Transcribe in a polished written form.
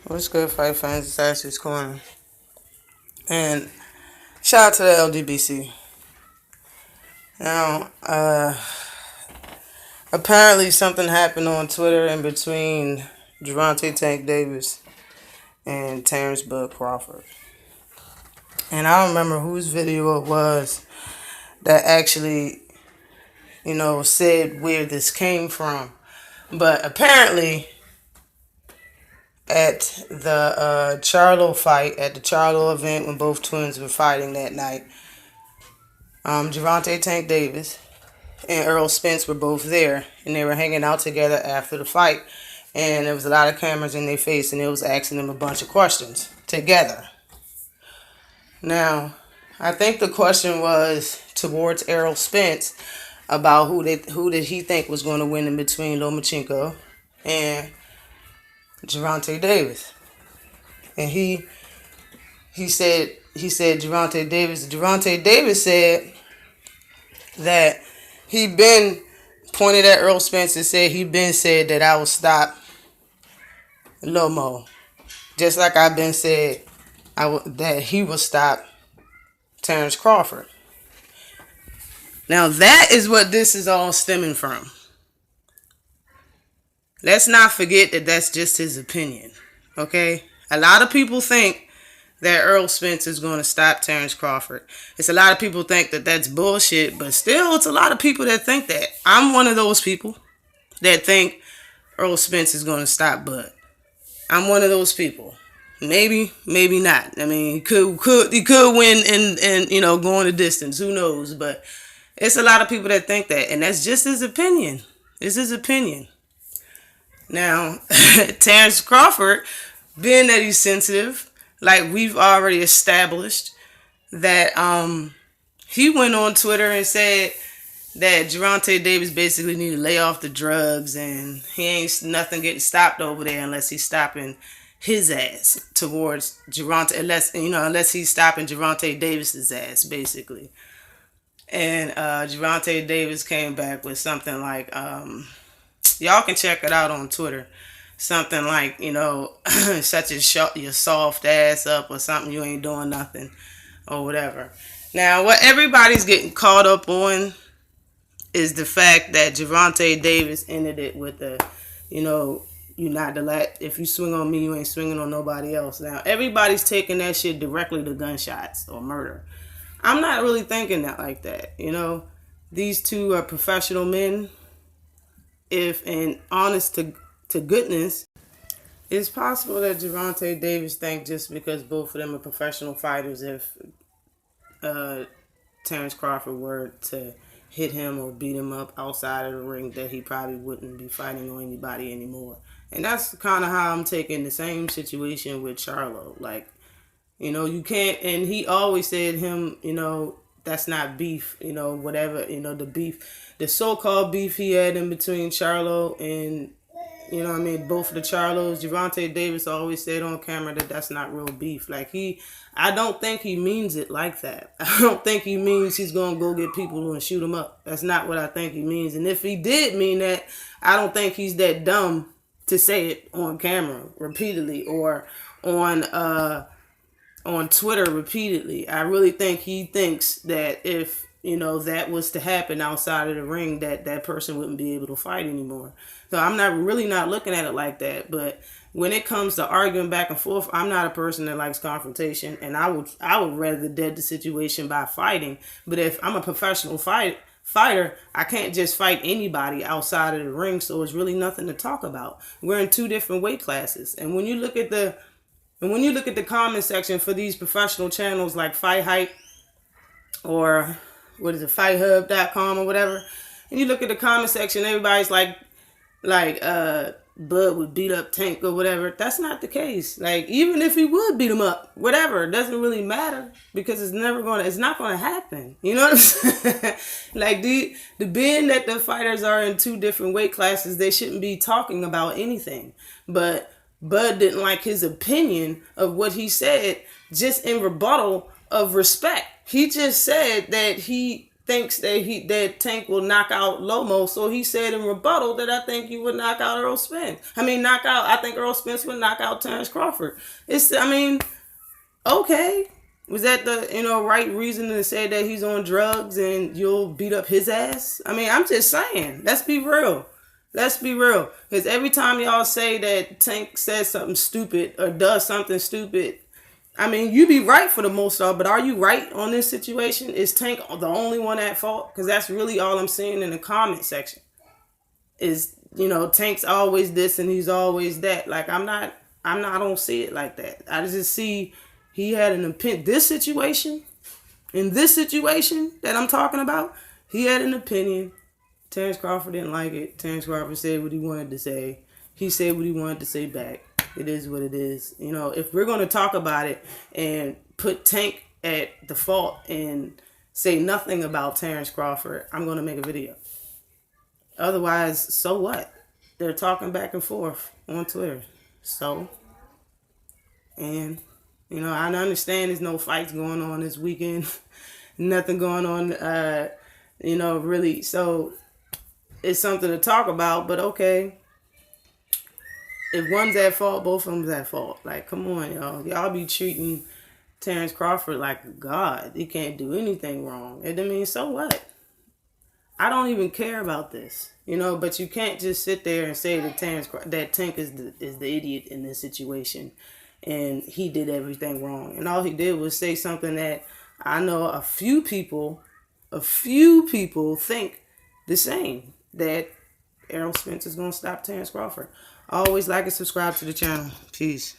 What's good, fight fans? It's Ashley's Corner. And shout out to the LDBC. Now, apparently something happened on Twitter in between Gervonta Tank Davis and Terrence Bud Crawford. And I don't remember whose video it was that actually, said where this came from. But apparently, at the Charlo fight, at the Charlo event when both twins were fighting that night, Gervonta Tank Davis and Earl Spence were both there, and they were hanging out together after the fight. And there was a lot of cameras in their face, and they was asking them a bunch of questions together. Now, I think the question was towards Errol Spence about who did he think was going to win in between Lomachenko and Gervonta Davis. And he said Gervonta Davis. Gervonta Davis said that he been pointed at Earl Spence and said he been said that I will stop Lomo, just like I've been said that he will stop Terrence Crawford. Now that is what this is all stemming from. Let's not forget that that's just his opinion, okay? A lot of people think that Earl Spence is going to stop Terrence Crawford. It's a lot of people think that that's bullshit, but still, it's a lot of people that think that. I'm one of those people that think Earl Spence is going to stop Bud. I'm one of those people. Maybe, maybe not. I mean, he could win and go on the distance. Who knows? But it's a lot of people that think that, and that's just his opinion. It's his opinion. Now, Terrence Crawford, being that he's sensitive, like we've already established, that he went on Twitter and said that Gervonta Davis basically need to lay off the drugs, and he ain't nothing getting stopped over there unless he's stopping his ass towards Gervonta, unless he's stopping Gervonta Davis's ass, basically. And Gervonta Davis came back with something like, y'all can check it out on Twitter. Something like, shut your soft ass up or something, you ain't doing nothing or whatever. Now, what everybody's getting caught up on is the fact that Gervonta Davis ended it with if you swing on me, you ain't swinging on nobody else. Now, everybody's taking that shit directly to gunshots or murder. I'm not really thinking that like that, These two are professional men. And honest to goodness, it's possible that Gervonta Davis think just because both of them are professional fighters, if Terrence Crawford were to hit him or beat him up outside of the ring, that he probably wouldn't be fighting on anybody anymore. And that's kind of how I'm taking the same situation with Charlo. Like, you can't, and he always said that's not beef, whatever, the beef, the so-called beef he had in between Charlo and, both of the Charlos. Gervonta Davis always said on camera that that's not real beef. Like, I don't think he means it like that. I don't think he means he's going to go get people and shoot them up. That's not what I think he means. And if he did mean that, I don't think he's that dumb to say it on camera repeatedly or on Twitter repeatedly. I really think he thinks that if, that was to happen outside of the ring, that person wouldn't be able to fight anymore. So I'm not looking at it like that. But when it comes to arguing back and forth, I'm not a person that likes confrontation, and I would rather dead the situation by fighting. But if I'm a professional fighter, I can't just fight anybody outside of the ring, so it's really nothing to talk about. We're in two different weight classes. And when you look at the comment section for these professional channels like Fight Hype or FightHub.com or whatever, and you look at the comment section, everybody's like Bud would beat up Tank or whatever. That's not the case. Like, even if he would beat him up, whatever, it doesn't really matter because it's not gonna happen. You know what I'm saying? Like, the being that the fighters are in two different weight classes, they shouldn't be talking about anything. But Bud didn't like his opinion of what he said, just in rebuttal of respect. He just said that he thinks that Tank will knock out Lomo, so he said in rebuttal that I think you would knock out Earl Spence. I think Earl Spence would knock out Terrence Crawford. Okay. Was that the right reason to say that he's on drugs and you'll beat up his ass? I'm just saying. Let's be real. Because every time y'all say that Tank says something stupid or does something stupid, you be right for the most part, but are you right on this situation? Is Tank the only one at fault? Because that's really all I'm seeing in the comment section. Is, Tank's always this and he's always that. Like, I don't see it like that. I just see he had an opinion. In this situation that I'm talking about, he had an opinion. Terrence Crawford didn't like it. Terrence Crawford said what he wanted to say. He said what he wanted to say back. It is what it is. If we're going to talk about it and put Tank at the fault and say nothing about Terrence Crawford, I'm going to make a video. Otherwise, so what? They're talking back and forth on Twitter. So, and, I understand there's no fights going on this weekend. Nothing going on, really. So, it's something to talk about, but okay. If one's at fault, both of them's at fault. Like, come on, y'all. Y'all be treating Terrence Crawford like a god. He can't do anything wrong. So what? I don't even care about this. But you can't just sit there and say that Tank is the idiot in this situation and he did everything wrong. And all he did was say something that I know a few people think the same, that Errol Spence is going to stop Terrence Crawford. Always like and subscribe to the channel. Peace.